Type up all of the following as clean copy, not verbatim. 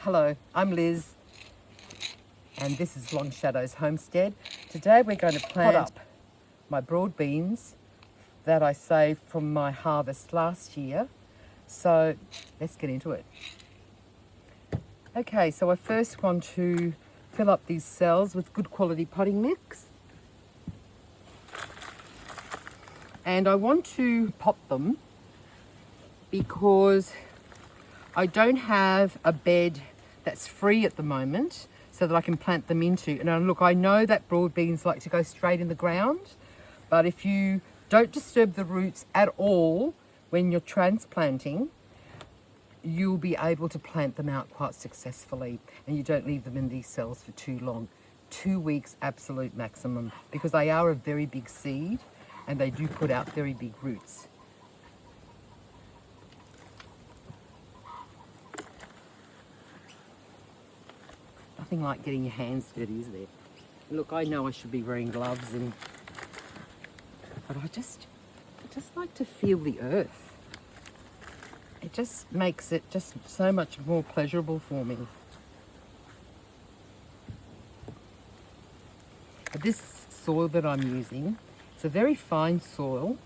Hello, I'm Liz and this is Long Shadows Homestead. Today we're going to plant up my broad beans that I saved from my harvest last year. So let's get into it. Okay, so I first want to fill up these cells with good quality potting mix. And I want to pot them because I don't have a bed that's free at the moment so that I can plant them into. And look, I know that broad beans like to go straight in the ground, but if you don't disturb the roots at all when you're transplanting, you'll be able to plant them out quite successfully, and you don't leave them in these cells for too long. 2 weeks absolute maximum, because they are a very big seed and they do put out very big roots. Nothing like getting your hands dirty, is there? Look, I know I should be wearing gloves, but I just like to feel the earth. It just makes it just so much more pleasurable for me. This soil that I'm using, it's a very fine soil.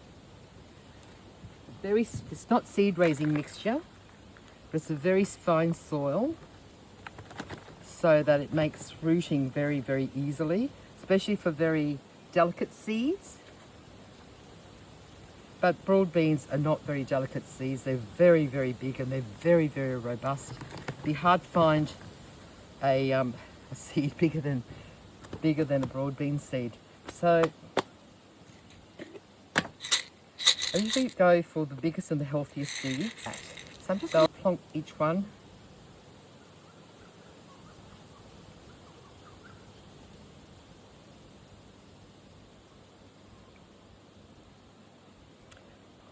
It's not seed raising mixture, but it's a very fine soil, so that it makes rooting very, very easily, especially for very delicate seeds. But broad beans are not very delicate seeds. They're very, very big and they're very, very robust. It'd be hard to find a seed bigger than a broad bean seed. So I usually go for the biggest and the healthiest seeds. So I'm just going to plonk each one.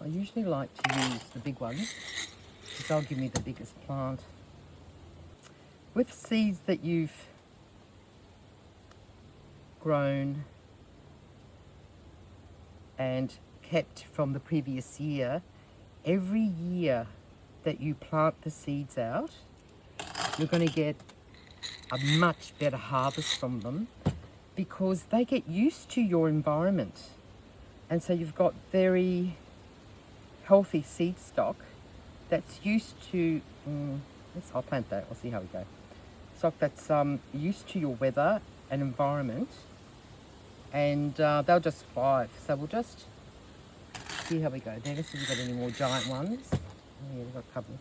I usually like to use the big ones because they'll give me the biggest plant. With seeds that you've grown and kept from the previous year, every year that you plant the seeds out, you're going to get a much better harvest from them because they get used to your environment. And so you've got very healthy seed stock that's used to, I'll plant that, I'll see how we go. Stock that's used to your weather and environment, and they'll just thrive. So we'll just see how we go. Now let's see if we've got any more giant ones. Oh yeah, we've got a couple.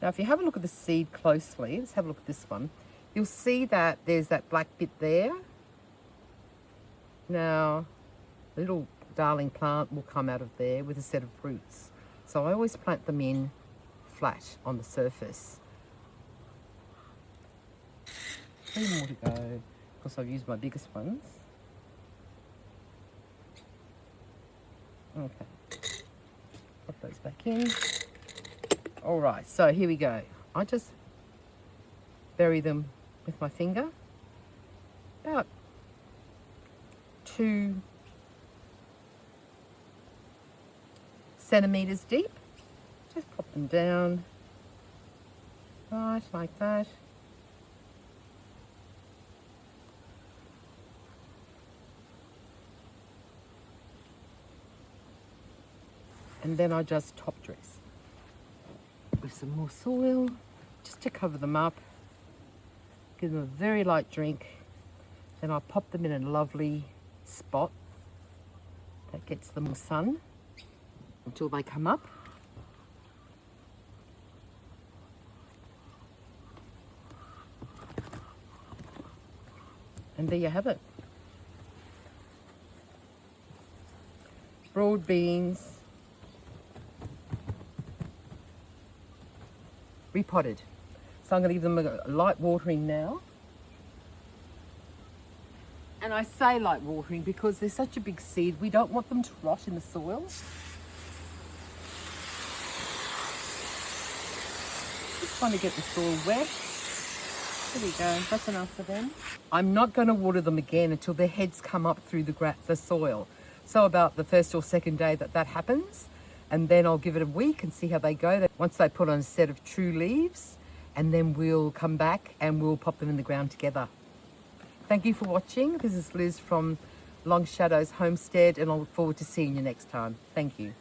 Now if you have a look at the seed closely, let's have a look at this one. You'll see that there's that black bit there. Now, a little darling plant will come out of there with a set of roots. So I always plant them in flat on the surface. 3 more to go. Of course, I've used my biggest ones. Okay. Put those back in. All right, so here we go. I just bury them with my finger. About 2 centimeters deep. Just pop them down, right like that. And then I just top dress with some more soil just to cover them up, give them a very light drink. Then I'll pop them in a lovely spot that gets them sun until they come up. And there you have it. Broad beans, repotted. So I'm going to give them a light watering now. And I say light watering because they're such a big seed, we don't want them to rot in the soil. Just want to get the soil wet. There we go, that's enough for them. I'm not going to water them again until their heads come up through the soil. So about the first or second day that happens, and then I'll give it a week and see how they go. Once they put on a set of true leaves, and then we'll come back and we'll pop them in the ground together. Thank you for watching. This is Liz from Long Shadows Homestead, and I look forward to seeing you next time. Thank you.